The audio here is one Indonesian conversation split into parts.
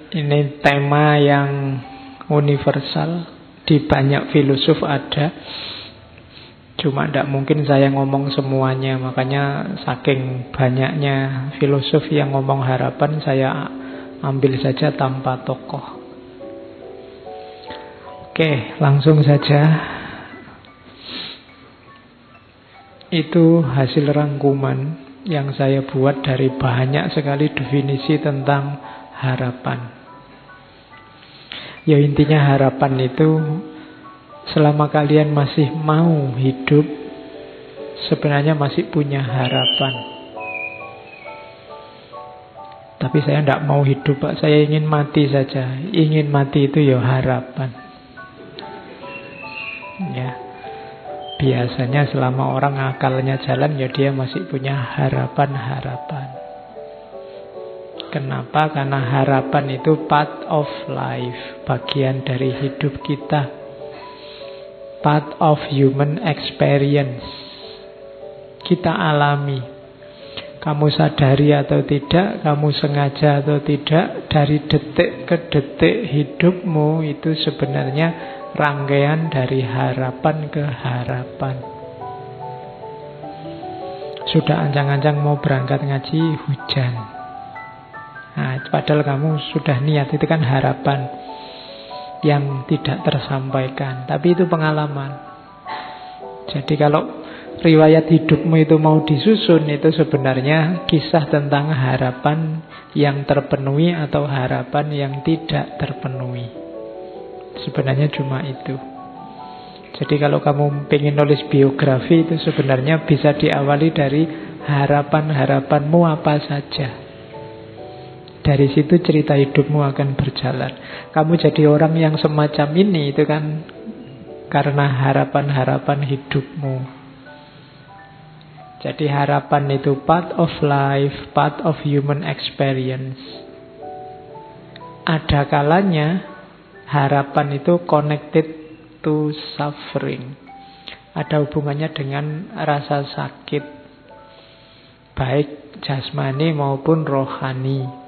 Ini tema yang universal, di banyak filosof ada. Cuma tidak mungkin saya ngomong semuanya. Makanya saking banyaknya filosof yang ngomong harapan, saya ambil saja tanpa tokoh. Oke, langsung saja. Itu hasil rangkuman yang saya buat dari banyak sekali definisi tentang harapan. Ya intinya harapan itu, selama kalian masih mau hidup, sebenarnya masih punya harapan. Tapi saya tidak mau hidup, Pak. Saya ingin mati saja. Ingin mati itu ya harapan. Ya. Biasanya selama orang akalnya jalan, ya dia masih punya harapan-harapan. Kenapa? Karena harapan itu part of life, bagian dari hidup kita, part of human experience. Kita alami. Kamu sadari atau tidak, kamu sengaja atau tidak, dari detik ke detik hidupmu itu sebenarnya rangkaian dari harapan ke harapan. Sudah ancang-ancang mau berangkat ngaji, hujan. Nah, padahal kamu sudah niat, itu kan harapan yang tidak tersampaikan. Tapi itu pengalaman. Jadi kalau riwayat hidupmu itu mau disusun, itu sebenarnya kisah tentang harapan yang terpenuhi atau harapan yang tidak terpenuhi. Sebenarnya cuma itu. Jadi kalau kamu pengen nulis biografi, itu sebenarnya bisa diawali dari harapan-harapanmu apa saja. Dari situ cerita hidupmu akan berjalan. Kamu jadi orang yang semacam ini, itu kan karena harapan-harapan hidupmu. Jadi harapan itu part of life, part of human experience. Ada kalanya harapan itu connected to suffering. Ada hubungannya dengan rasa sakit, baik jasmani maupun rohani.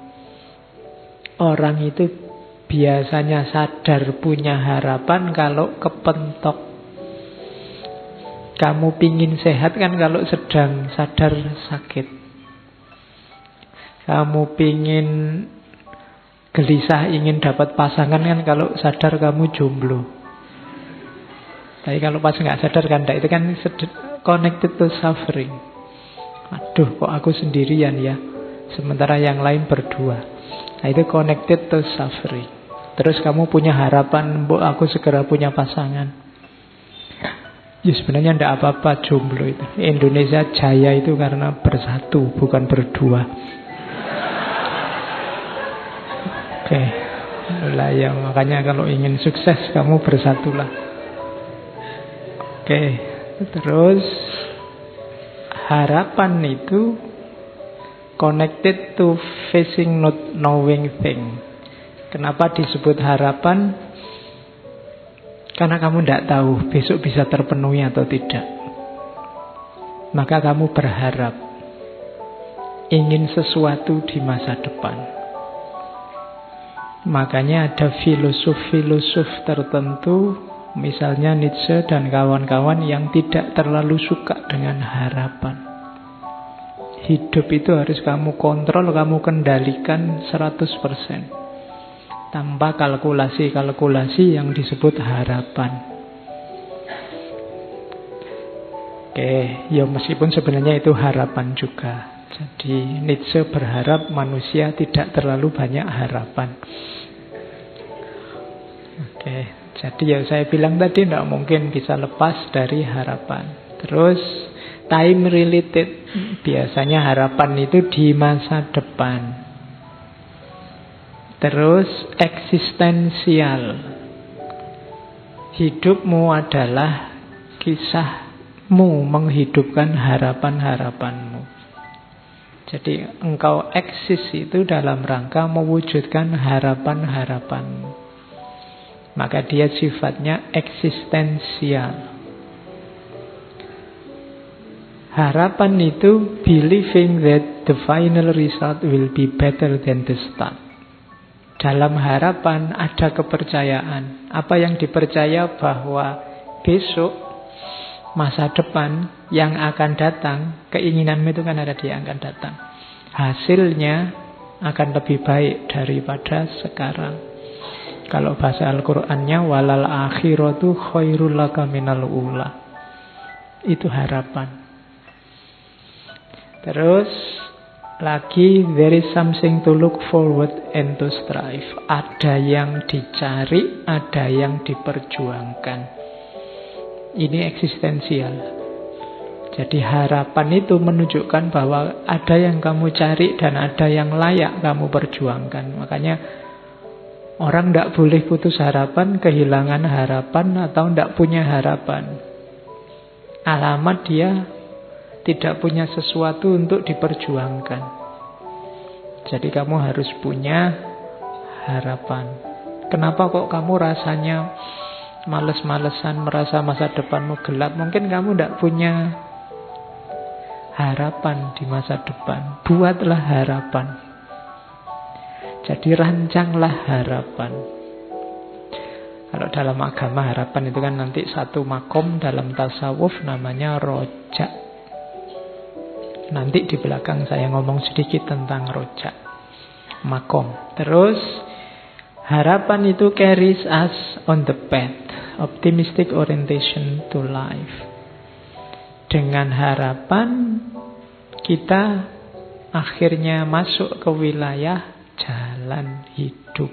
Orang itu biasanya sadar punya harapan kalau kepentok. Kamu pingin sehat kan kalau sedang sadar sakit. Kamu pingin gelisah ingin dapat pasangan kan kalau sadar kamu jomblo. Tapi kalau pas nggak sadar kan itu kan connected to suffering. Aduh, kok aku sendirian ya, sementara yang lain berdua. Nah itu connected to suffering. Terus kamu punya harapan, mbok aku segera punya pasangan. Ya sebenarnya tidak apa-apa jomblo itu. Indonesia jaya itu karena bersatu, bukan berdua. Oke. Lah ya makanya kalau ingin sukses kamu bersatulah. Oke. Terus harapan itu connected to facing not knowing thing. Kenapa disebut harapan? Karena kamu tidak tahu besok bisa terpenuhi atau tidak. Maka kamu berharap, ingin sesuatu di masa depan. Makanya ada filosof-filosof tertentu, misalnya Nietzsche dan kawan-kawan yang tidak terlalu suka dengan harapan. Hidup itu harus kamu kontrol, kamu kendalikan 100%. Tanpa kalkulasi-kalkulasi yang disebut harapan. Oke, ya meskipun sebenarnya itu harapan juga. Jadi Nietzsche berharap manusia tidak terlalu banyak harapan. Oke, jadi ya saya bilang tadi tidak mungkin bisa lepas dari harapan. Terus time related, biasanya harapan itu di masa depan. Terus eksistensial, hidupmu adalah kisahmu menghidupkan harapan-harapanmu. Jadi engkau eksis itu dalam rangka mewujudkan harapan-harapanmu. Maka dia sifatnya eksistensial. Harapan itu believing that the final result will be better than the start. Dalam harapan ada kepercayaan. Apa yang dipercaya bahwa besok, masa depan yang akan datang, keinginanmu itu kan ada di yang akan datang. Hasilnya akan lebih baik daripada sekarang. Kalau bahasa Al-Qur'annya walal akhiratu khairul laka minal ula. Itu harapan. Terus lagi, there is something to look forward and to strive. Ada yang dicari, ada yang diperjuangkan. Ini eksistensial. Jadi harapan itu menunjukkan bahwa ada yang kamu cari dan ada yang layak kamu perjuangkan. Makanya orang tidak boleh putus harapan, kehilangan harapan, atau tidak punya harapan. Alamat dia tidak punya sesuatu untuk diperjuangkan. Jadi kamu harus punya harapan. Kenapa kok kamu rasanya males-malesan, merasa masa depanmu gelap? Mungkin kamu tidak punya harapan di masa depan. Buatlah harapan. Jadi rancanglah harapan. Kalau dalam agama harapan itu kan nanti satu makom dalam tasawuf namanya rojak. Nanti di belakang saya ngomong sedikit tentang rojak, makom. Terus harapan itu carries us on the path, optimistic orientation to life. Dengan harapan kita akhirnya masuk ke wilayah jalan hidup.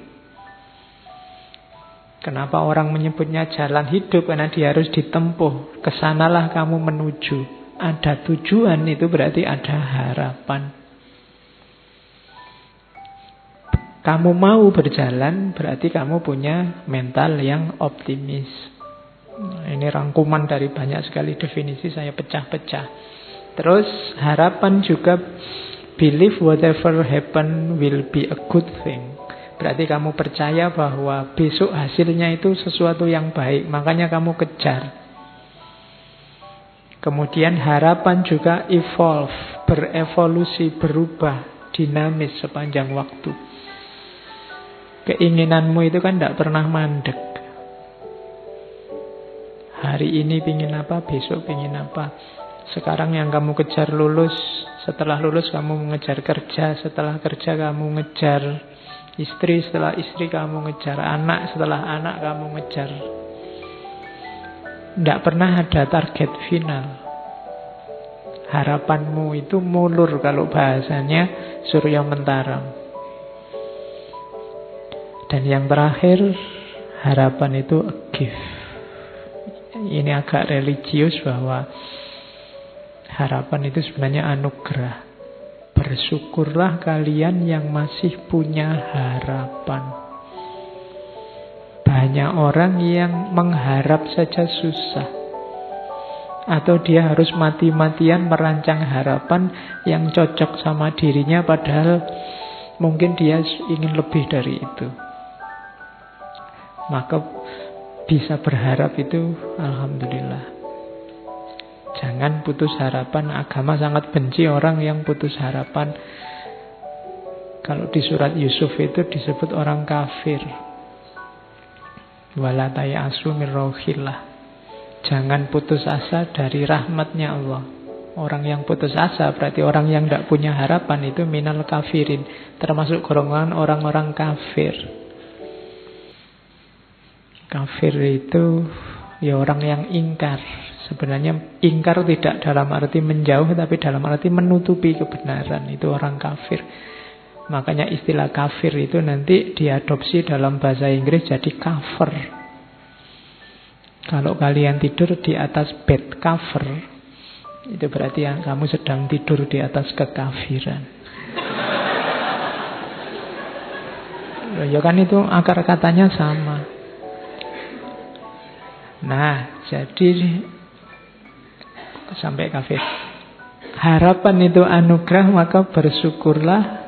Kenapa orang menyebutnya jalan hidup? Karena dia harus ditempuh. Kesanalah kamu menuju. Ada tujuan, itu berarti ada harapan. Kamu mau berjalan, berarti kamu punya mental yang optimis. Ini rangkuman dari banyak sekali definisi, saya pecah-pecah. Terus harapan juga believe whatever happen will be a good thing. Berarti kamu percaya bahwa besok hasilnya itu sesuatu yang baik, makanya kamu kejar. Kemudian harapan juga evolve, berevolusi, berubah, dinamis sepanjang waktu. Keinginanmu itu kan tidak pernah mandek. Hari ini pingin apa, besok pingin apa. Sekarang yang kamu kejar lulus, setelah lulus kamu mengejar kerja, setelah kerja kamu ngejar istri, setelah istri kamu ngejar anak, setelah anak kamu ngejar. Tidak pernah ada target final. Harapanmu itu mulur, kalau bahasanya Surya Mentaram. Dan yang terakhir, harapan itu a gift. Ini agak religius bahwa harapan itu sebenarnya anugerah. Bersyukurlah kalian yang masih punya harapan. Banyak orang yang mengharap saja susah. Atau dia harus mati-matian merancang harapan yang cocok sama dirinya, padahal mungkin dia ingin lebih dari itu. Maka bisa berharap itu alhamdulillah. Jangan putus harapan. Agama sangat benci orang yang putus harapan. Kalau di surat Yusuf itu disebut orang kafir. Wala tayasu min rauhillah. Jangan putus asa dari rahmatnya Allah. Orang yang putus asa berarti orang yang tidak punya harapan, itu minal kafirin, termasuk golongan orang-orang kafir. Kafir itu ya orang yang ingkar. Sebenarnya ingkar tidak dalam arti menjauh, tapi dalam arti menutupi kebenaran. Itu orang kafir. Makanya istilah kafir itu nanti diadopsi dalam bahasa Inggris jadi cover. Kalau kalian tidur di atas bed cover, itu berarti yang kamu sedang tidur di atas kekafiran. Ya kan, itu akar katanya sama. Nah, jadi sampai kafir. Harapan itu anugerah, maka bersyukurlah.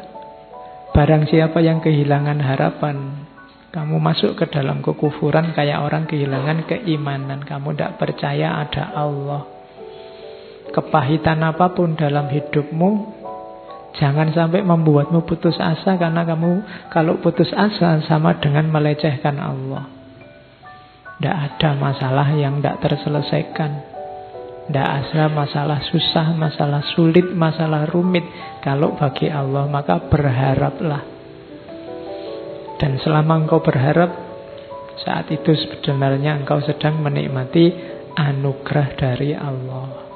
Barang siapa yang kehilangan harapan, kamu masuk ke dalam kekufuran kayak orang kehilangan keimanan. Kamu tidak percaya ada Allah. kepahitan apapun dalam hidupmu, jangan sampai membuatmu putus asa, karena kamu kalau putus asa sama dengan melecehkan Allah. Tidak ada masalah yang tidak terselesaikan. Tidak ada masalah susah, masalah sulit, masalah rumit. Kalau bagi Allah, maka berharaplah. Dan selama engkau berharap, saat itu sebenarnya engkau sedang menikmati anugerah dari Allah.